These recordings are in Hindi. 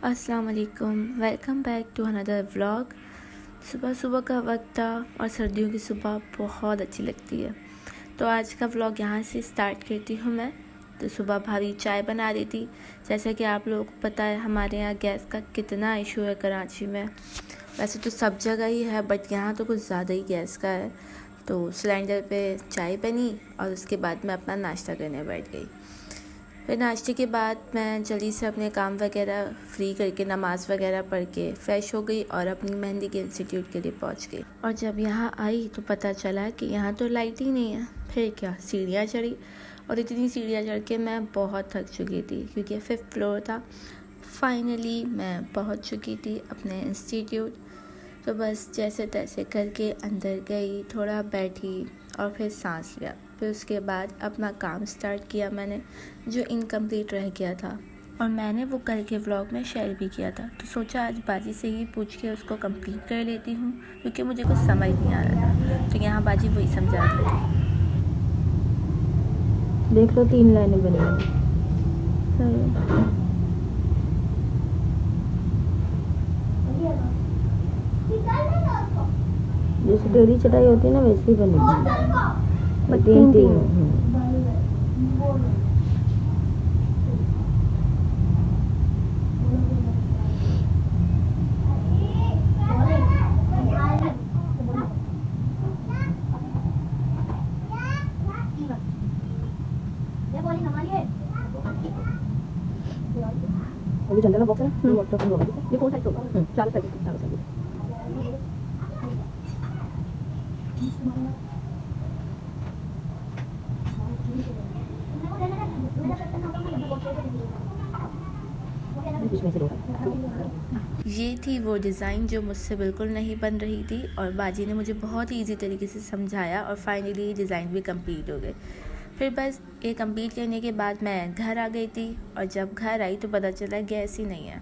अस्सलाम वालेकुम, welcome back to another vlog. सुबह सुबह का वक्त था और सर्दियों की सुबह बहुत अच्छी लगती है। तो आज का व्लॉग यहाँ से स्टार्ट करती हूँ मैं। तो सुबह भाभी चाय बना रही थी। जैसा कि आप लोगों को पता है हमारे यहाँ गैस का कितना इशू है कराची में। वैसे तो सब जगह ही है बट यहाँ तो कुछ ज़्यादा ही गैस का है। तो सिलेंडर पे चाय बनी और उसके बाद मैं अपना नाश्ता करने बैठ गई। फिर नाश्ते के बाद मैं जल्दी से अपने काम वगैरह फ्री करके नमाज़ वगैरह पढ़ के फ़्रेश हो गई और अपनी मेहंदी के इंस्टीट्यूट के लिए पहुंच गई। और जब यहाँ आई तो पता चला कि यहाँ तो लाइट ही नहीं है। फिर क्या सीढ़ियाँ चढ़ी और इतनी सीढ़ियाँ चढ़ के मैं बहुत थक चुकी थी क्योंकि 5th फ्लोर था। फाइनली मैं पहुँच चुकी थी अपने इंस्टीट्यूट। तो बस जैसे तैसे करके अंदर गई, थोड़ा बैठी और फिर सांस लिया। फिर उसके बाद अपना काम स्टार्ट किया मैंने, जो इनकम्प्लीट रह गया था और मैंने वो कल के व्लॉग में शेयर भी किया था। तो सोचा आज बाजी से ही पूछ के उसको कंप्लीट कर लेती हूँ क्योंकि मुझे कुछ समझ नहीं आ रहा था। तो यहाँ बाजी वही समझा रही थी। देख लो 3 लाइनें बनी हैं। जैसे टेढ़ी चटाई होती है ना वैसे ही बनी। तीन अभी जनरल बॉक्स है ना, व्हाट्सएप पे होगा। ये कौन साइज होगा? चार साइज। बीच में से ये थी वो डिज़ाइन जो मुझसे बिल्कुल नहीं बन रही थी और बाजी ने मुझे बहुत ही ईजी तरीके से समझाया और फाइनली डिज़ाइन भी कंप्लीट हो गए। फिर बस ये कंप्लीट करने के बाद मैं घर आ गई थी और जब घर आई तो पता चला गैस ही नहीं है।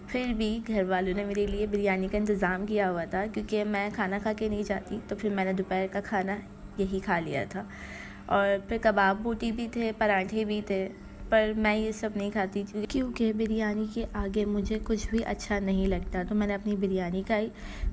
फिर भी घर वालों ने मेरे लिए बिरयानी का इंतज़ाम किया हुआ था क्योंकि मैं खाना खा के नहीं जाती। तो फिर मैंने दोपहर का खाना यही खा लिया था और फिर कबाब बोटी भी थे, पराठे भी थे, पर मैं ये सब नहीं खाती क्योंकि बिरयानी के आगे मुझे कुछ भी अच्छा नहीं लगता। तो मैंने अपनी बिरयानी खाई।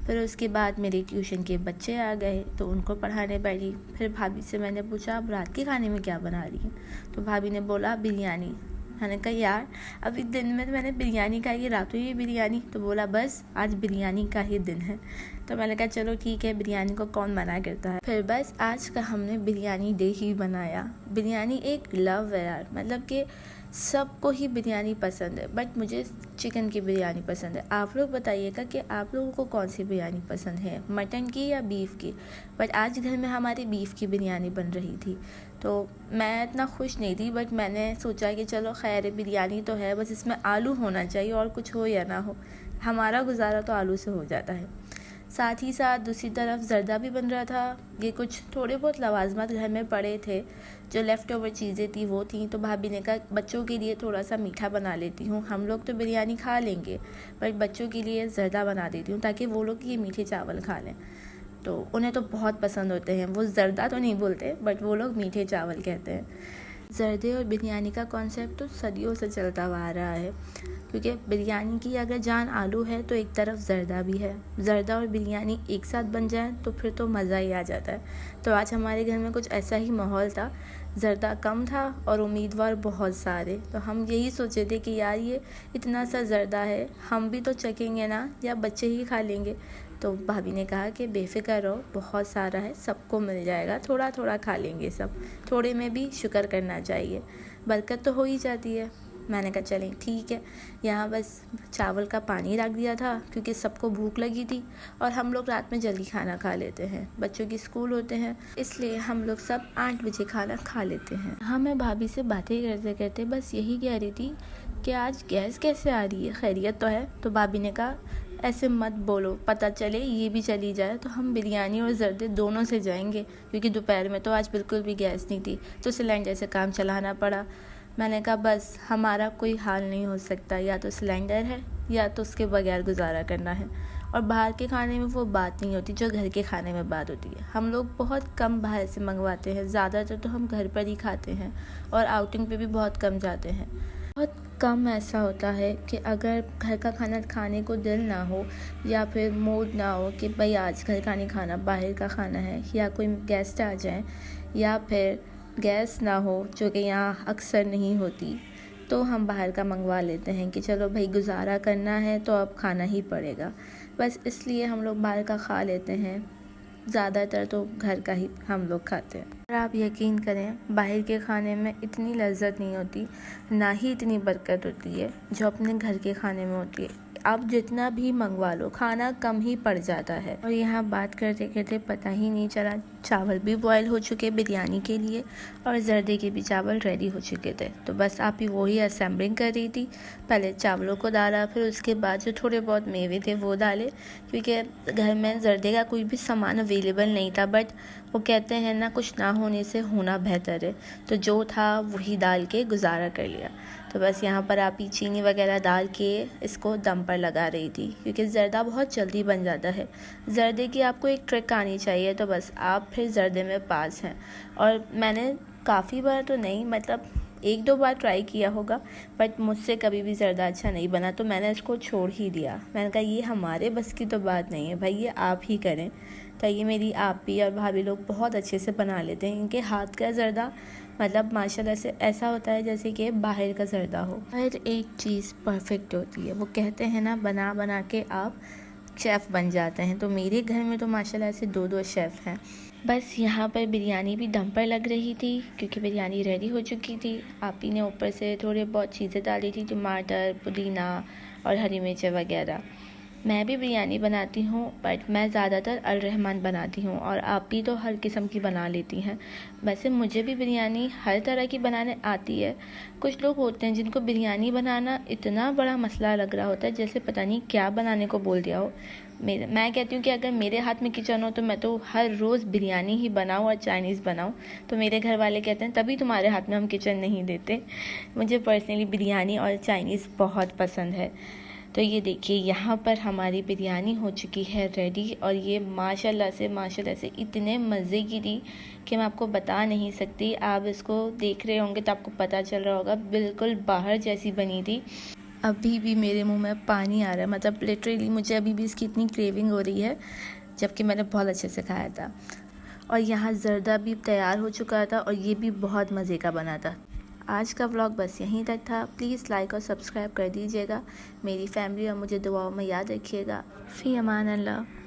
फिर उसके बाद मेरे ट्यूशन के बच्चे आ गए तो उनको पढ़ाने बैठी। फिर भाभी से मैंने पूछा आप रात के खाने में क्या बना रही हैं? तो भाभी ने बोला बिरयानी। मैंने कहा यार अभी दिन में तो मैंने बिरयानी खाई है, रातों ही बिरयानी। तो बोला बस आज बिरयानी का ही दिन है। तो मैंने कहा चलो ठीक है, बिरयानी को कौन मना करता है। फिर बस आज का हमने बिरयानी डे ही बनाया। बिरयानी एक लव है यार, मतलब कि सबको ही बिरयानी पसंद है बट मुझे चिकन की बिरयानी पसंद है। आप लोग बताइएगा कि आप लोगों को कौन सी बिरयानी पसंद है, मटन की या बीफ की। बट आज घर में हमारे बीफ की बिरयानी बन रही थी तो मैं इतना खुश नहीं थी बट मैंने सोचा कि चलो खैर बिरयानी तो है, बस इसमें आलू होना चाहिए और कुछ हो या ना हो, हमारा गुजारा तो आलू से हो जाता है। साथ ही साथ दूसरी तरफ ज़र्दा भी बन रहा था। ये कुछ थोड़े बहुत लवाजमत घर में पड़े थे, जो लेफ़्ट ओवर चीज़ें थी वो थी। तो भाभी ने कहा बच्चों के लिए थोड़ा सा मीठा बना लेती हूँ, हम लोग तो बिरयानी खा लेंगे पर बच्चों के लिए ज़र्दा बना देती हूँ ताकि वो लोग ये मीठे चावल खा लें। तो उन्हें तो बहुत पसंद होते हैं, वो ज़र्दा तो नहीं बोलते बट वो लोग मीठे चावल कहते हैं। ज़र्दे और बिरयानी का कॉन्सेप्ट तो सदियों से चलता हुआ आ रहा है क्योंकि बिरयानी की अगर जान आलू है तो एक तरफ ज़र्दा भी है। ज़र्दा और बिरयानी एक साथ बन जाए तो फिर तो मज़ा ही आ जाता है। तो आज हमारे घर में कुछ ऐसा ही माहौल था, ज़र्दा कम था और उम्मीदवार बहुत सारे। तो हम यही सोचे थे कि यार ये इतना सा ज़र्दा है, हम भी तो चखेंगे ना या बच्चे ही खा लेंगे। तो भाभी ने कहा कि बेफ़िक्र रहो, बहुत सारा है, सबको मिल जाएगा, थोड़ा थोड़ा खा लेंगे सब, थोड़े में भी शुक्र करना चाहिए, बरकत तो हो ही जाती है। मैंने कहा चलें ठीक है। यहाँ बस चावल का पानी रख दिया था क्योंकि सबको भूख लगी थी और हम लोग रात में जल्दी खाना खा लेते हैं, बच्चों की स्कूल होते हैं इसलिए हम लोग सब 8 बजे खाना खा लेते हैं। हाँ, मैं भाभी से बातें करते करते बस यही कह रही थी कि आज गैस कैसे आ रही है, खैरियत तो है। तो भाभी ने कहा ऐसे मत बोलो, पता चले ये भी चली जाए तो हम बिरयानी और ज़र्दे दोनों से जाएंगे क्योंकि दोपहर में तो आज बिल्कुल भी गैस नहीं थी तो सिलेंडर से काम चलाना पड़ा। मैंने कहा बस हमारा कोई हाल नहीं हो सकता, या तो सिलेंडर है या तो उसके बगैर गुजारा करना है। और बाहर के खाने में वो बात नहीं होती जो घर के खाने में बात होती है। हम लोग बहुत कम बाहर से मंगवाते हैं, ज़्यादातर तो हम घर पर ही खाते हैं और आउटिंग पे भी बहुत कम जाते हैं। बहुत कम ऐसा होता है कि अगर घर का खाना खाने को दिल ना हो या फिर मूड ना हो कि भाई आज घर का नहीं खाना, बाहर का खाना है, या कोई गेस्ट आ जाए या फिर गैस ना हो जो कि यहाँ अक्सर नहीं होती, तो हम बाहर का मंगवा लेते हैं कि चलो भाई गुजारा करना है तो अब खाना ही पड़ेगा। बस इसलिए हम लोग बाहर का खा लेते हैं, ज़्यादातर तो घर का ही हम लोग खाते हैं। और आप यकीन करें, बाहर के खाने में इतनी लज्जत नहीं होती, ना ही इतनी बरकत होती है जो अपने घर के खाने में होती है। आप जितना भी मंगवा लो, खाना कम ही पड़ जाता है। और यहाँ बात करते करते पता ही नहीं चला, चावल भी बॉयल हो चुके बिरयानी के लिए और जर्दे के भी चावल रेडी हो चुके थे। तो बस आप ही वही असेंबलिंग कर रही थी। पहले चावलों को डाला, फिर उसके बाद जो थोड़े बहुत मेवे थे वो डाले, क्योंकि घर में जर्दे का कोई भी सामान अवेलेबल नहीं था। बट वो कहते हैं ना, कुछ ना होने से होना बेहतर है, तो जो था वही डाल के गुजारा कर लिया। तो बस यहाँ पर आप ही चीनी वगैरह डाल के इसको दम पर लगा रही थी, क्योंकि ज़र्दा बहुत जल्दी बन जाता है। ज़र्दे की आपको एक ट्रिक आनी चाहिए, तो बस आप फिर ज़र्दे में पास हैं। और मैंने काफ़ी बार तो नहीं, मतलब 1-2 बार ट्राई किया होगा, बट मुझसे कभी भी ज़र्दा अच्छा नहीं बना, तो मैंने इसको छोड़ ही दिया। मैंने कहा ये हमारे बस की तो बात नहीं है भाई, ये आप ही करें। तो ये मेरी आपी और भाभी लोग बहुत अच्छे से बना लेते हैं। इनके हाथ का ज़र्दा मतलब माशाल्लाह से ऐसा होता है जैसे कि बाहर का ज़र्दा हो। हर एक चीज़ परफेक्ट होती है। वो कहते हैं ना, बना बना के आप शेफ़ बन जाते हैं। तो मेरे घर में तो माशाल्लाह से 2-2 शेफ़ हैं। बस यहाँ पर बिरयानी भी दम पर लग रही थी, क्योंकि बिरयानी रेडी हो चुकी थी। आपी ने ऊपर से थोड़े बहुत चीज़ें डाली थी, टमाटर, पुदीना और हरी मिर्च वगैरह। मैं भी बिरयानी बनाती हूँ, बट मैं ज़्यादातर अल रहमान बनाती हूँ और आप भी तो हर किस्म की बना लेती हैं। वैसे मुझे भी बिरयानी हर तरह की बनाने आती है। कुछ लोग होते हैं जिनको बिरयानी बनाना इतना बड़ा मसला लग रहा होता है, जैसे पता नहीं क्या बनाने को बोल दिया हो। मैं कहती हूँ कि अगर मेरे हाथ में किचन हो तो मैं तो हर रोज़ बिरयानी ही बनाऊँ और चाइनीज़ बनाऊँ। तो मेरे घर वाले कहते हैं तभी तुम्हारे हाथ में हम किचन नहीं देते। मुझे पर्सनली बिरयानी और चाइनीज़ बहुत पसंद है। तो ये देखिए, यहाँ पर हमारी बिरयानी हो चुकी है रेडी, और ये माशाल्लाह से इतने मज़े की थी कि मैं आपको बता नहीं सकती। आप इसको देख रहे होंगे तो आपको पता चल रहा होगा, बिल्कुल बाहर जैसी बनी थी। अभी भी मेरे मुंह में पानी आ रहा है, मतलब लिटरली मुझे अभी भी इसकी इतनी क्रेविंग हो रही है, जबकि मैंने बहुत अच्छे से खाया था। और यहाँ ज़र्दा भी तैयार हो चुका था और ये भी बहुत मज़े का बना था। आज का व्लॉग बस यहीं तक था। प्लीज़ लाइक और सब्सक्राइब कर दीजिएगा। मेरी फैमिली और मुझे दुआओं में याद रखिएगा। फ़ी अमान अल्लाह।